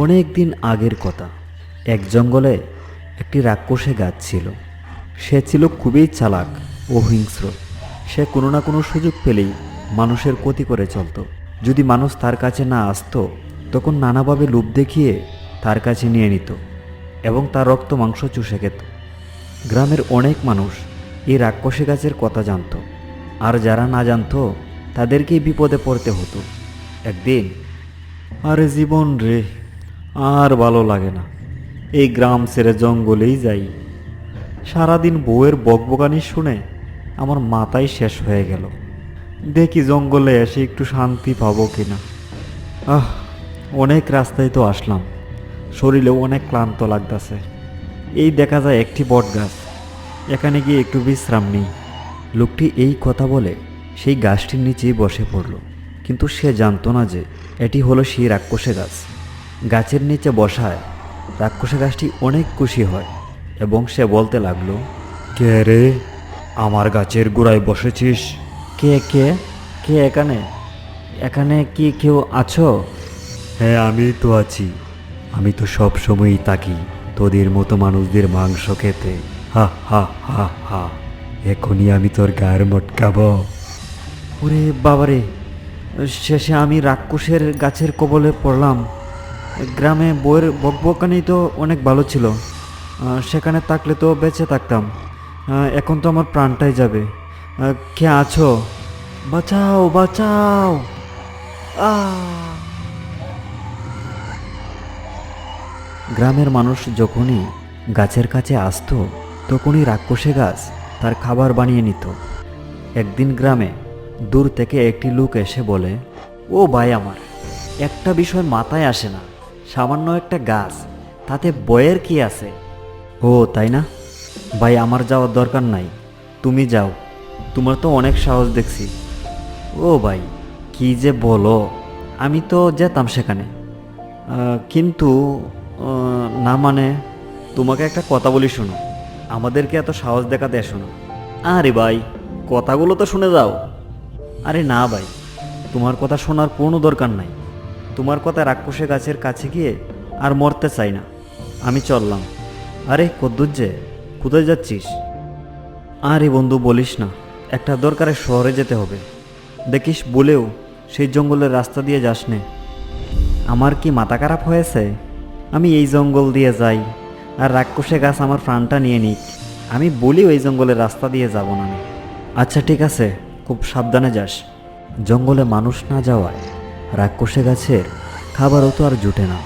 অনেক দিন আগের কথা। এক জঙ্গলে একটি রাক্ষসে গাছ ছিল। সে ছিল খুবই চালাক ও হিংস্র। সে কোনো না কোনো সুযোগ পেলেই মানুষের ক্ষতি করে চলত। যদি মানুষ তার কাছে না আসতো, তখন নানাভাবে লোভ দেখিয়ে তার কাছে নিয়ে নিত এবং তার রক্ত মাংস চুষে খেত। গ্রামের অনেক মানুষ এই রাক্ষসী গাছের কথা জানত, আর যারা না জানতো তাদেরকেই বিপদে পড়তে হতো। একদিন, আরে জীবন রে, আর ভালো লাগে না, এই গ্রাম ছেড়ে জঙ্গলেই যাই। সারাদিন বউয়ের বকবকানি শুনে আমার মাথাই শেষ হয়ে গেল। দেখি জঙ্গলে এসে একটু শান্তি পাবো কিনা। আহ, অনেক রাস্তায় তো আসলাম, শরীরেও অনেক ক্লান্ত লাগতেছে। এই দেখা যায় একটি বট গাছ, এখানে গিয়ে একটু বিশ্রাম নেই। লোকটি এই কথা বলে সেই গাছটির নিচেই বসে পড়ল, কিন্তু সে জানতো না যে এটি হলো সেই রাক্ষসে গাছ। গাছের নিচে বসায় রাক্ষসে গাছটি অনেক খুশি হয় এবং সে বলতে লাগলো, কে রে, আমার গাছের গোড়ায় বসেছিস? কে কে কে এখানে? এখানে কি কেউ আছো? হ্যাঁ, আমি তো আছি। আমি তো সব সময়ই থাকি তোদের মতো মানুষদের মাংস খেতে। হা হা হা হা, এখনই আমি তোর গায়ের মটকাবো। ওরে বাবারে, শেষে আমি রাক্ষসের গাছের কবলে পড়লাম। গ্রামে বইয়ের বকবকানি তো অনেক ভালো ছিল, সেখানে থাকলে তো বেঁচে থাকতাম। এখন তো আমার প্রাণটাই যাবে। কে আছো? বাঁচাও বাঁচাও! গ্রামের মানুষ যখনই গাছের কাছে আসতো, তখনই রাক্ষসে গাছ তার খাবার বানিয়ে নিত। একদিন গ্রামে দূর থেকে একটি লোক এসে বলে, ও ভাই আমার, একটা বিষয় মাথায় আসে না, সামান্য একটা গাছ, তাতে বয়ের কি আছে? ও তাই না ভাই, আমার যাওয়ার দরকার নাই, তুমি যাও, তোমার তো অনেক সাহস দেখছি। ও ভাই, কি যে বলো, আমি তো যেতাম সেখানে, কিন্তু না মানে, তোমাকে একটা কথা বলি শোনো, আমাদেরকে এত সাহস দেখাতে এসো না। আরে ভাই, কথাগুলো তো শুনে যাও। আরে না ভাই, তোমার কথা শোনার কোনো দরকার নাই। তোমার কথা রাক্ষসে গাছের কাছে গিয়ে আর মরতে চাই না, আমি চললাম। আরে কদ্দুর যে, কোথায় যাচ্ছিস? আরে বন্ধু বলিস না, একটা দরকারে শহরে যেতে হবে। দেখিস বলেও সেই জঙ্গলের রাস্তা দিয়ে যাস নে। আমার কি মাথা খারাপ হয়েছে? আমি এই জঙ্গল দিয়ে যাই আর রাক্ষসে গাছ আমার প্রাণটা নিয়ে নিক, আমি বলিও এই জঙ্গলের রাস্তা দিয়ে যাব না আমি। আচ্ছা ঠিক আছে, খুব সাবধানে যাস। জঙ্গলে মানুষ না যাওয়ায় রাক্ষসে গাছের খাবারও তো আর জুটে না।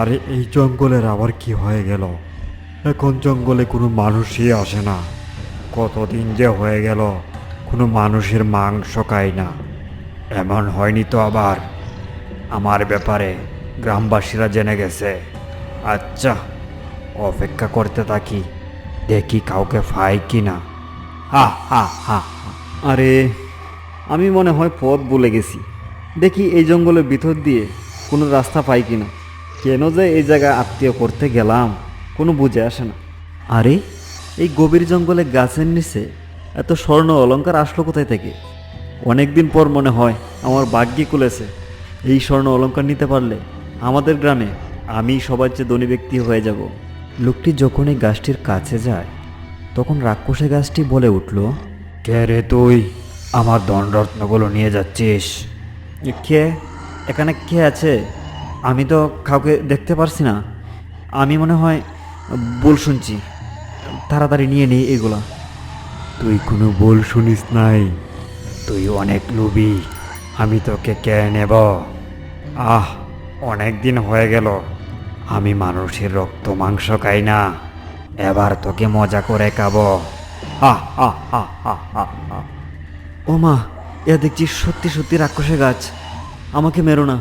আরে এই জঙ্গলের আবার কি হয়ে গেল? এখন জঙ্গলে কোনো মানুষই আসে না। কতদিন যে হয়ে গেল কোনো মানুষের মাংস খাই না। এমন হয়নি তো আবার আমার ব্যাপারে গ্রামবাসীরা জেনে গেছে? আচ্ছা, অপেক্ষা করতে থাকি, দেখি কাউকে পাই কি না। হা হা হা হা। আরে, আমি মনে হয় পথ ভুলে গেছি। দেখি এই জঙ্গলের ভিতর দিয়ে কোনো রাস্তা পাই কিনা। কেন যে এই জায়গায় আত্মীয় করতে গেলাম, কোনো বুঝে আসে না। আরে, এই গভীর জঙ্গলে গাছের নিচে এত স্বর্ণ অলংকার আসলো কোথায় থেকে? অনেক দিন পর মনে হয় আমার ভাগ্যি খুলেছে। এই স্বর্ণ অলংকার নিতে পারলে আমাদের গ্রামে আমি সবার চেয়ে ধনী ব্যক্তি হয়ে যাব। লোকটি যখন এই গাছটির কাছে যায়, তখন রাক্ষসে গাছটি বলে উঠল, কে রে তুই, আমার ধনরত্নগুলো নিয়ে যাচ্ছিস? কে? এখানে কে আছে? আমি তো কাউকে দেখতে পারছি না। আমি মনে হয় ভুল শুনছি, তাড়াতাড়ি নিয়ে নেই এগুলা। তুই কোনো ভুল শুনিস নাই, তুই অনেক লোভী, আমি তোকে কে নেব? আহ, অনেক দিন হয়ে গেল আমি মানুষের রক্ত মাংস খাই না, এবার তোকে মজা করে খাবো। আহ আহ আহ আহ আহ আহ। ও মা, এ দেখছি সত্যি সত্যি রাক্ষসে গাছ। আমাকে মেরো না,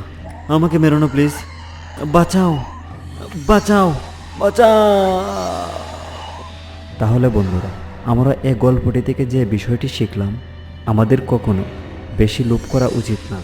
আমাকে মেরো না প্লিজ, বাঁচাও বাঁচাও বাঁচাও। তাহলে বন্ধুরা, আমরা এই গল্পটি থেকে যে বিষয়টি শিখলাম, আমাদের কখনো বেশি লোভ করা উচিত না।